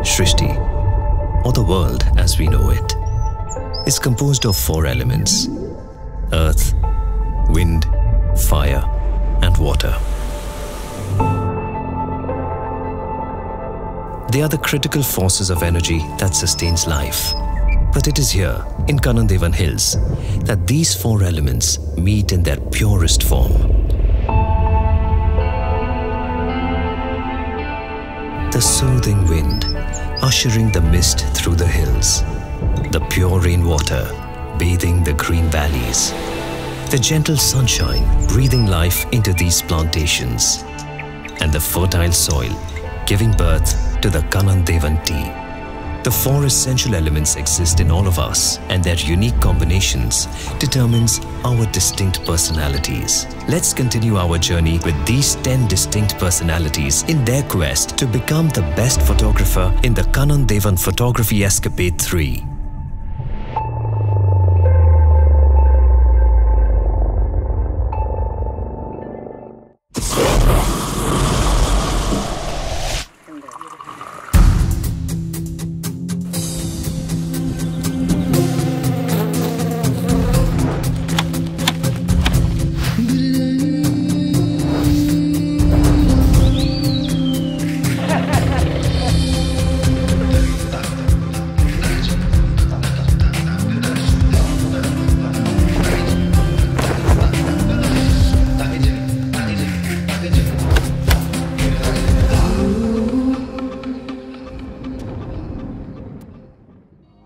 SRISHTI, or the world as we know it, is composed of 4 elements: earth, wind, fire, and water. They are the critical forces of energy that sustains life. But it is here, in Kanan Devan Hills, that these 4 elements meet in their purest form. The soothing wind, ushering the mist through the hills. The pure rainwater, bathing the green valleys. The gentle sunshine, breathing life into these plantations. And the fertile soil, giving birth to the Kanan Devan tea. The 4 essential elements exist in all of us, and their unique combinations determines our distinct personalities. Let's continue our journey with these 10 distinct personalities in their quest to become the best photographer in the Kanan Devan Photography Escapade 3.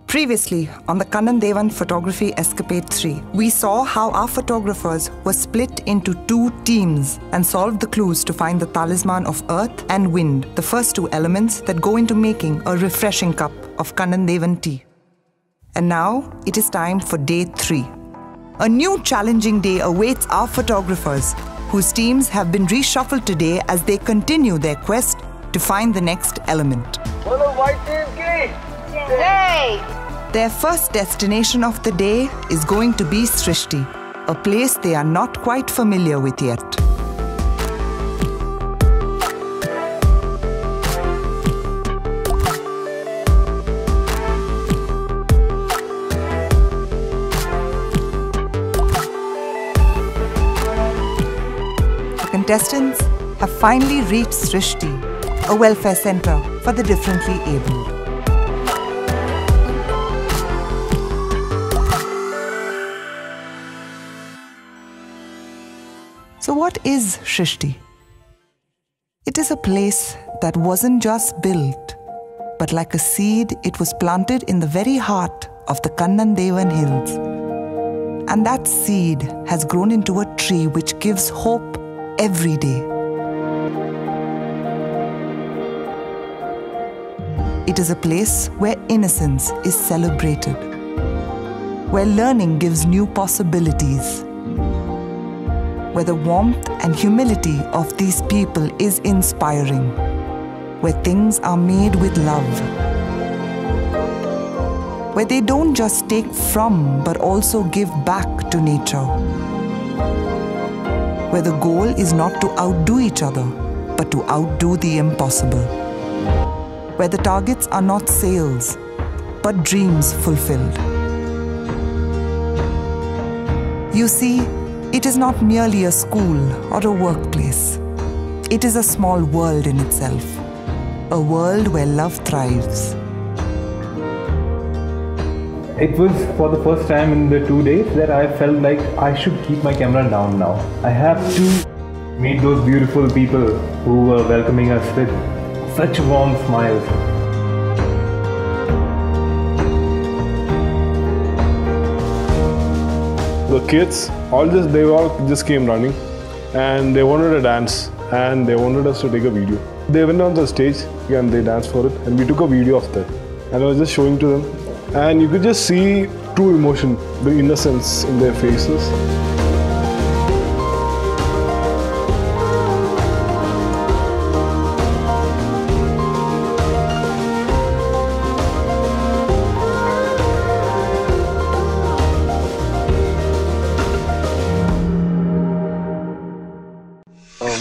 Previously, on the Kanan Devan Photography Escapade 3, we saw how our photographers were split into 2 teams and solved the clues to find the talisman of earth and wind, the first 2 elements that go into making a refreshing cup of Kanan Devan tea. And now, it is time for day 3. A new challenging day awaits our photographers, whose teams have been reshuffled today as they continue their quest to find the next element. Hello, white team, Yay! Their first destination of the day is going to be SRISHTI, a place they are not quite familiar with yet. The contestants have finally reached SRISHTI, a welfare center for the differently abled. So what is SRISHTI? It is a place that wasn't just built, but like a seed, it was planted in the very heart of the Kanan Devan Hills. And that seed has grown into a tree which gives hope every day. It is a place where innocence is celebrated, where learning gives new possibilities, where the warmth and humility of these people is inspiring, where things are made with love, where they don't just take from but also give back to nature, where the goal is not to outdo each other but to outdo the impossible, where the targets are not sales but dreams fulfilled. You see, it is not merely a school or a workplace. It is a small world in itself, a world where love thrives. It was for the first time in the 2 days that I felt like I should keep my camera down now. I have to meet those beautiful people who were welcoming us with such warm smiles. The kids, they all just came running and they wanted to dance and they wanted us to take a video. They went on the stage and they danced for it and we took a video of that. And I was just showing to them and you could just see true emotion, the innocence in their faces.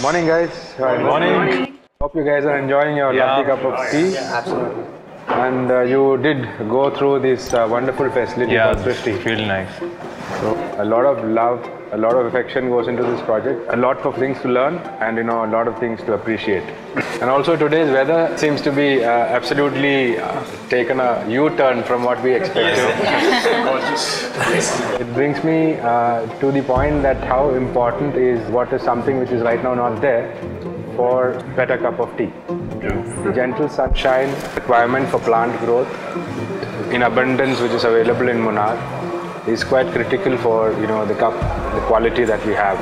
Morning guys. Morning. Hope you guys are enjoying your lovely cup of tea. Absolutely. And you did go through this wonderful facility called SRISHTI. It's really nice. So a lot of love, a lot of affection goes into this project. A lot of things to learn and a lot of things to appreciate. And also today's weather seems to be absolutely taken a U-turn from what we expected. It brings me to the point that how important is what is something which is right now not there for better cup of tea. The gentle sunshine, requirement for plant growth in abundance which is available in Munnar is quite critical for the quality that we have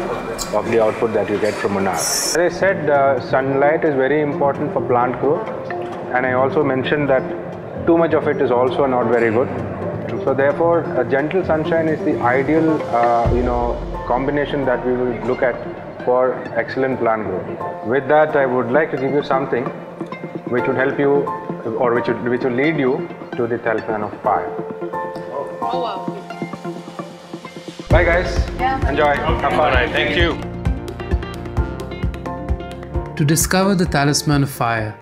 of the output that you get from Munnar. As I said, sunlight is very important for plant growth, and I also mentioned that too much of it is also not very good. So therefore, a gentle sunshine is the ideal combination that we will look at for excellent plant growth. With that, I would like to give you something which would help you, or which will lead you to the talisman of fire. Oh wow. Bye guys. Yeah. Enjoy. Have fun. All right, thank you. To discover the talisman of fire,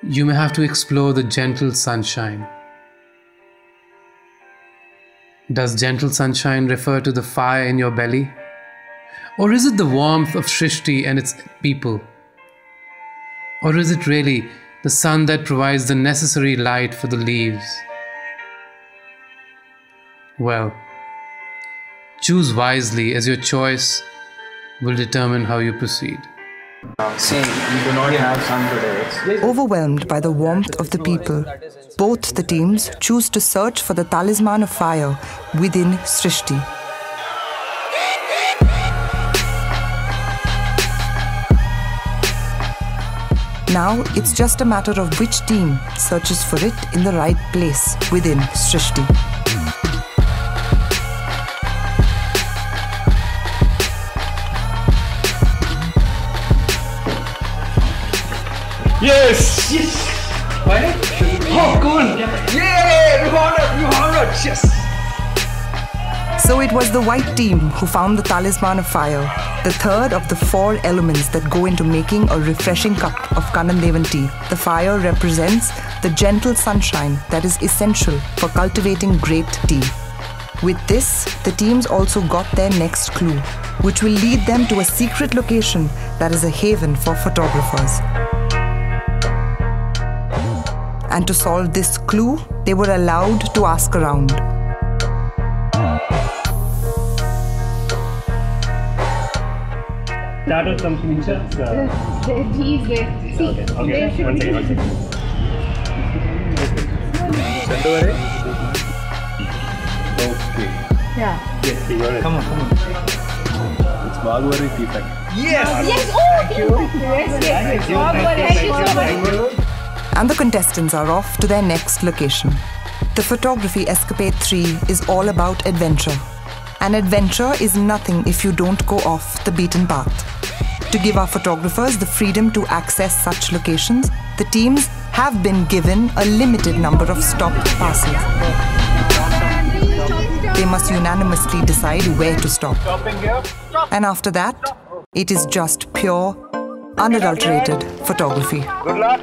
you may have to explore the gentle sunshine. Does gentle sunshine refer to the fire in your belly? Or is it the warmth of SRISHTI and its people? Or is it really the sun that provides the necessary light for the leaves? Well, choose wisely, as your choice will determine how you proceed. See, we do not have sun today. Overwhelmed by the warmth of the people, both the teams choose to search for the talisman of fire within SRISHTI. Now it's just a matter of which team searches for it in the right place within SRISHTI. Yes! Yes! What? Oh, cool! Yay! We found it! Yes! So it was the white team who found the talisman of fire, the third of the 4 elements that go into making a refreshing cup of Kanan Devan tea. The fire represents the gentle sunshine that is essential for cultivating great tea. With this, the teams also got their next clue, which will lead them to a secret location that is a haven for photographers. And to solve this clue, they were allowed to ask around. That was some pictures. He's there. See, Okay, there should one be. second. Send over it. Okay. Yeah. Yes, you got it. Come on. It's Bagwari tea factory. Yes. Oh, thank you. Yes. Thank you so much. And the contestants are off to their next location. The photography Escapade 3 is all about adventure. An adventure is nothing if you don't go off the beaten path. To give our photographers the freedom to access such locations, the teams have been given a limited number of stop passes. They must unanimously decide where to stop. And after that, it is just pure, unadulterated photography. Good luck.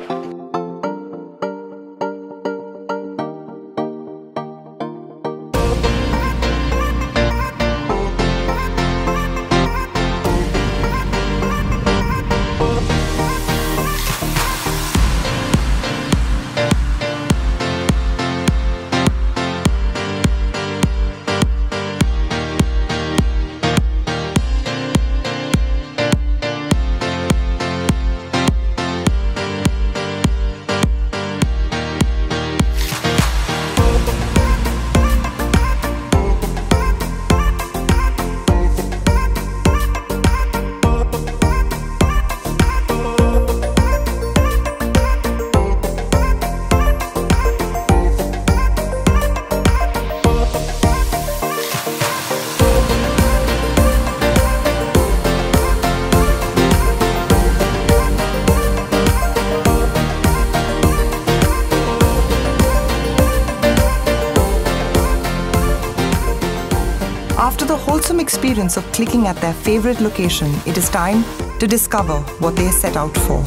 After the wholesome experience of clicking at their favorite location, it is time to discover what they set out for.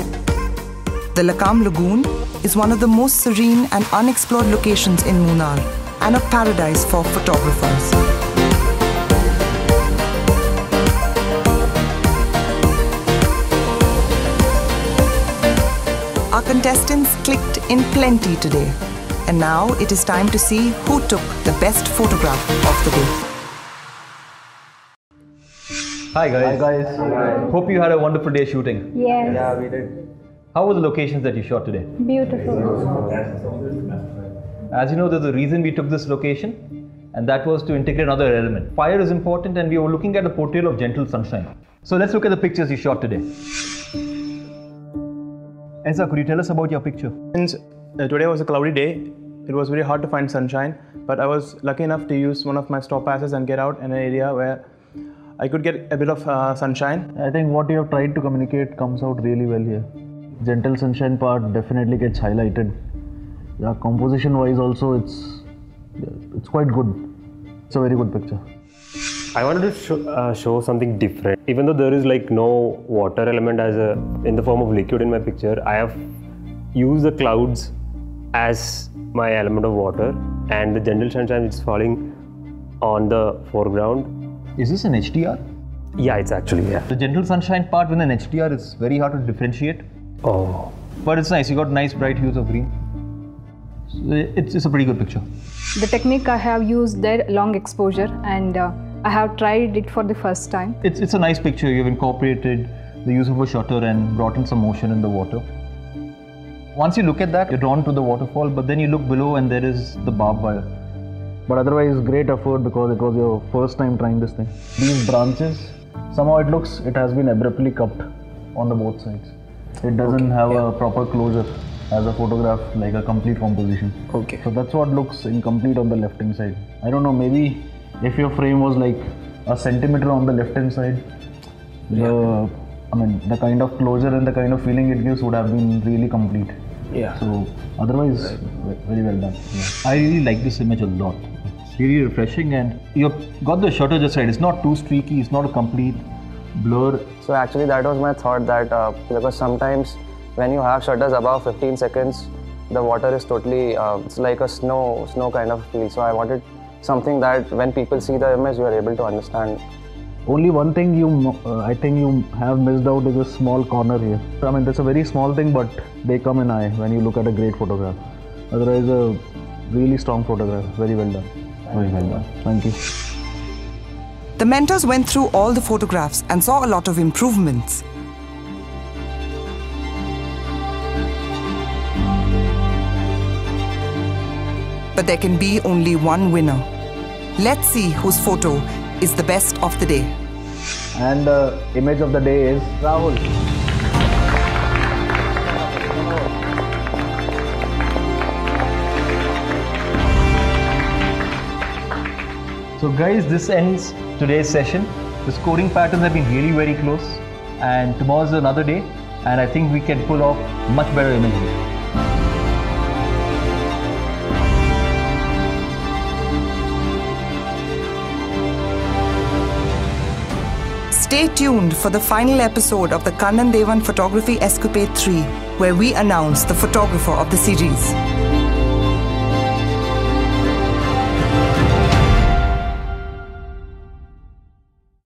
The Lakam Lagoon is one of the most serene and unexplored locations in Munnar and a paradise for photographers. Our contestants clicked in plenty today, and now it is time to see who took the best photograph of the day. Hi guys. Hope you had a wonderful day shooting. Yes. Yeah, we did. How were the locations that you shot today? Beautiful. As you know, there's a reason we took this location, and that was to integrate another element. Fire is important, and we were looking at the portrayal of gentle sunshine. So let's look at the pictures you shot today. Ezra, could you tell us about your picture? Since today was a cloudy day, it was very hard to find sunshine, but I was lucky enough to use one of my stop passes and get out in an area where I could get a bit of sunshine. I think what you have tried to communicate comes out really well here. Gentle sunshine part definitely gets highlighted. Yeah, composition wise also it's quite good. It's a very good picture. I wanted to show something different. Even though there is like no water element in the form of liquid in my picture, I have used the clouds as my element of water, and the gentle sunshine which is falling on the foreground. Is this an HDR? Yeah, it's actually, yeah. The gentle sunshine part with an HDR is very hard to differentiate. Oh. But it's nice, you got nice bright hues of green. So it's a pretty good picture. The technique I have used there, long exposure, and I have tried it for the first time. It's a nice picture. You've incorporated the use of a shutter and brought in some motion in the water. Once you look at that, you're drawn to the waterfall, but then you look below and there is the barbed wire. But otherwise, great effort because it was your first time trying this thing. These branches, somehow it has been abruptly cupped on the both sides. It doesn't have a proper closure as a photograph, like a complete composition. Okay. So that's what looks incomplete on the left hand side. I don't know, maybe if your frame was like a centimeter on the left hand side, the kind of closure and the kind of feeling it gives would have been really complete. Yeah. So otherwise, very well done. Yeah. I really like this image a lot. It's really refreshing, and you've got the shutter just right. It's not too streaky, it's not a complete blur. So actually that was my thought, that because sometimes when you have shutters above 15 seconds, the water is totally, it's like a snow kind of feel. So I wanted something that when people see the image, you are able to understand. Only one thing I think you have missed out is a small corner here. I mean, that's a very small thing, but they come in eye when you look at a great photograph. Otherwise, a really strong photograph. Very well done. Very well done. Thank you. The mentors went through all the photographs and saw a lot of improvements. But there can be only one winner. Let's see whose photo is the best of the day. And the image of the day is Rahul. So guys, this ends today's session. The scoring patterns have been really very close, and tomorrow's another day, and I think we can pull off much better images. Stay tuned for the final episode of the Kanan Devan Photography Escapade 3, where we announce the photographer of the series.